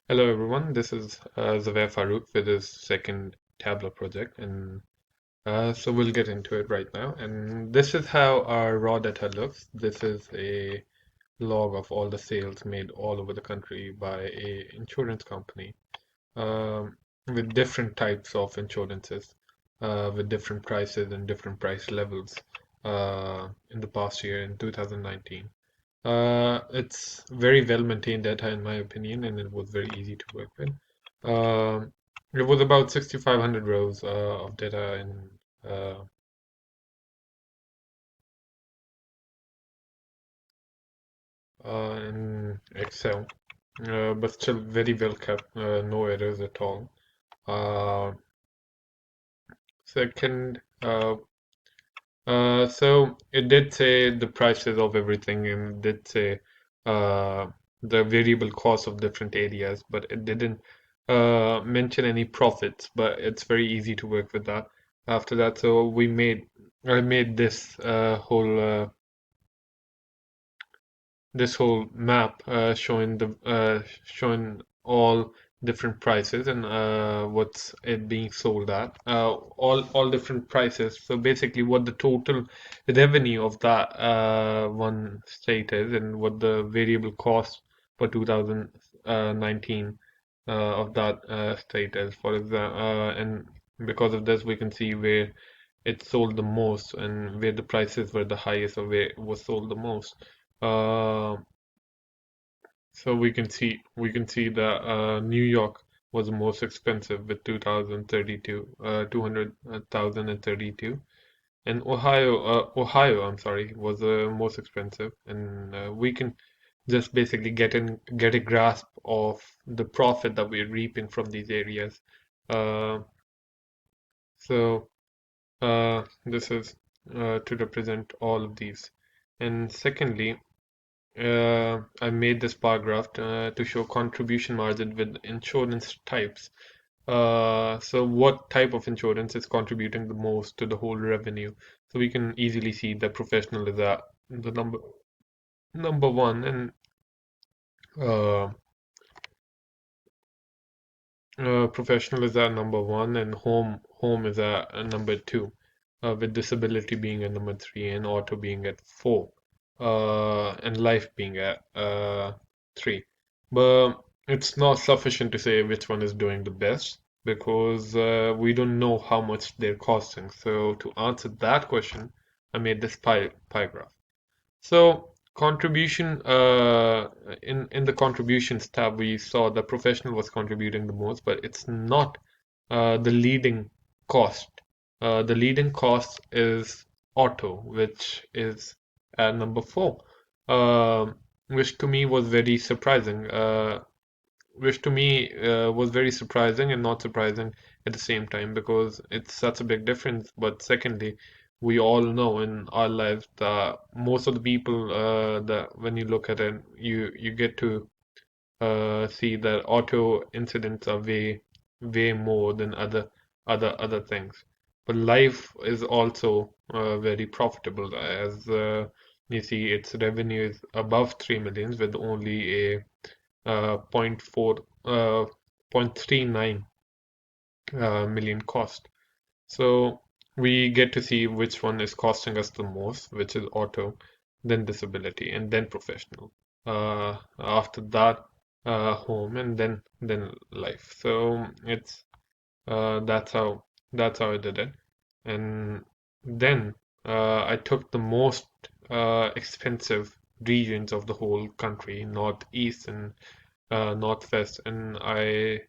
Hello everyone, this is Zaver Farooq with his second Tableau project, and so we'll get into it right now. And this is how our raw data looks. This is a log of all the sales made all over the country by a insurance company, with different types of insurances, with different prices and different price levels in the past year in 2019. It's very well maintained data in my opinion, and it was very easy to work with. Um, it was about 6,500 rows of data in Excel, but still very well kept, no errors at all. Uh, Second, so it did say the prices of everything, and did say uh, the variable cost of different areas, but it didn't mention any profits. But it's very easy to work with that. After that, I made this whole map showing all different prices and what's it being sold at, all different prices. So basically what the total revenue of that one state is, and what the variable cost for 2019 of that state is, for example. And because of this we can see where it sold the most and where the prices were the highest, or where it was sold the most. uh, so we can see that New York was the most expensive with 200,032, and Ohio, I'm sorry, was the most expensive, and we can just basically get a grasp of the profit that we're reaping from these areas. Uh, so this is to represent all of these, and secondly, I made this bar graph to show contribution margin with insurance types. So what type of insurance is contributing the most to the whole revenue? So we can easily see that professional is at the number one, and uh, professional is at number one, and home is at number two, with disability being at number three, and auto being at four, and life being at three. But it's not sufficient to say which one is doing the best, because we don't know how much they're costing. So to answer that question, I made this pie graph. So contribution, in the contributions tab, we saw the professional was contributing the most, but it's not the leading cost. The leading cost is auto, which is at number four, which to me was very surprising. Which to me was very surprising and not surprising at the same time, because it's such a big difference. But secondly, we all know in our lives that most of the people, that when you look at it, you get to see that auto incidents are way more than other things. But life is also very profitable, as you see its revenue is above 3 millions with only a point 4 0.39 million cost. So we get to see which one is costing us the most, which is auto, then disability, and then professional. After that, home, and then life. So it's that's how I did it. And then I took the most expensive regions of the whole country, northeast and Northwest, and I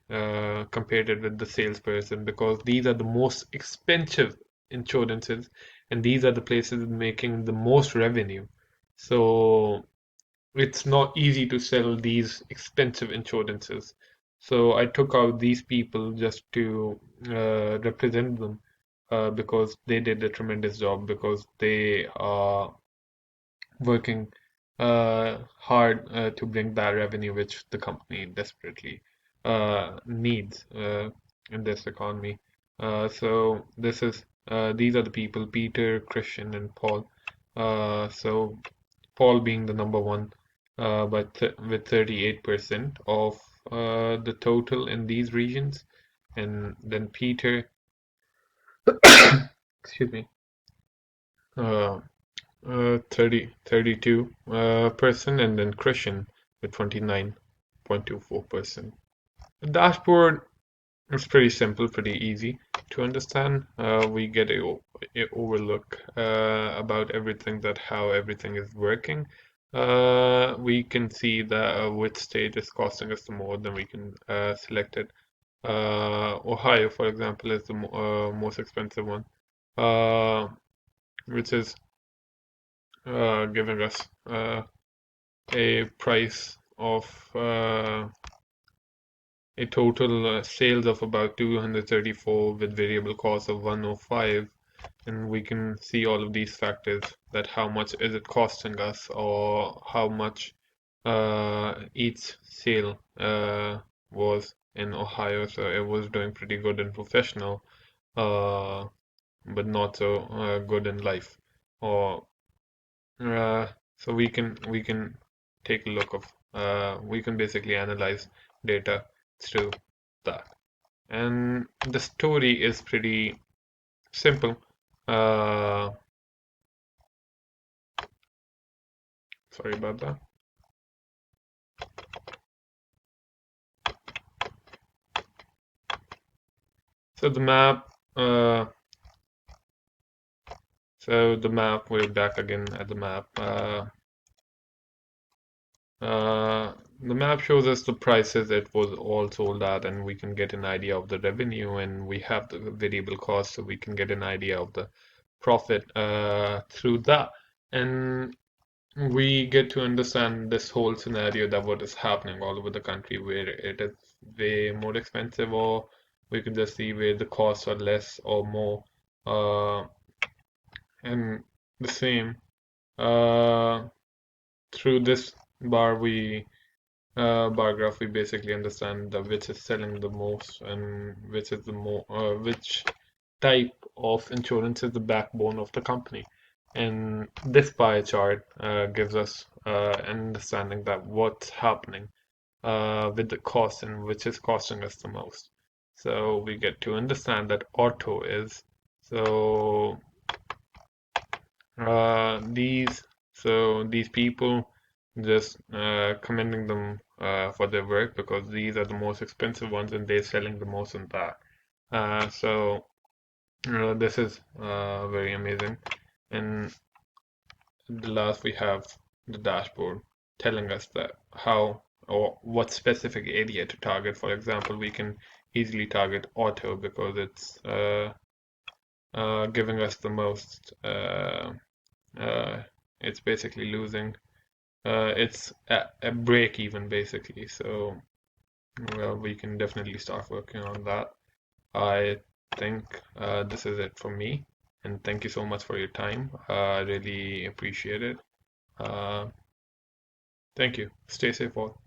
compared it with the salesperson, because these are the most expensive insurances, and these are the places making the most revenue. So it's not easy to sell these expensive insurances. So I took out these people just to represent them, because they did a tremendous job, because they are working hard to bring that revenue which the company desperately needs in this economy. So these are the people: Peter, Christian, and Paul. So Paul being the number one, with 38% of the total in these regions, and then Peter, excuse me, uh, 32 percent, and then Christian with 29.24%. The dashboard is pretty simple, pretty easy to understand. We get a overlook about everything, that how everything is working. We can see that which state is costing us the more, then we can select it. Ohio, for example, is the most expensive one, uh, which is giving us a price of a total sales of about 234 with variable cost of 105, and we can see all of these factors, that how much is it costing us, or how much each sale was in Ohio. So it was doing pretty good in professional, uh, but not so good in life. Or so we can take a look of we can basically analyze data through that. And the story is pretty simple. Uh, Sorry about that. So the map, uh, we're back again at the map. The map shows us the prices it was all sold at, and we can get an idea of the revenue, and we have the variable cost, so we can get an idea of the profit through that. And we get to understand this whole scenario, that what is happening all over the country, where it is way more expensive, or we can just see where the costs are less or more, uh, and the same. Uh, Through this bar graph, we basically understand the which is selling the most, and which is the more which type of insurance is the backbone of the company. And this pie chart gives us an understanding that what's happening with the cost, and which is costing us the most. So we get to understand that auto is, so these these people, just commending them for their work, because these are the most expensive ones and they're selling the most in that. So this is very amazing. And the last, we have the dashboard telling us that how or what specific area to target. For example, we can easily target auto, because it's giving us the most. Uh, it's basically losing. It's a break even, basically. So well, we can definitely start working on that. I think this is it from me, and thank you so much for your time. I really appreciate it. Uh, Thank you. Stay safe all.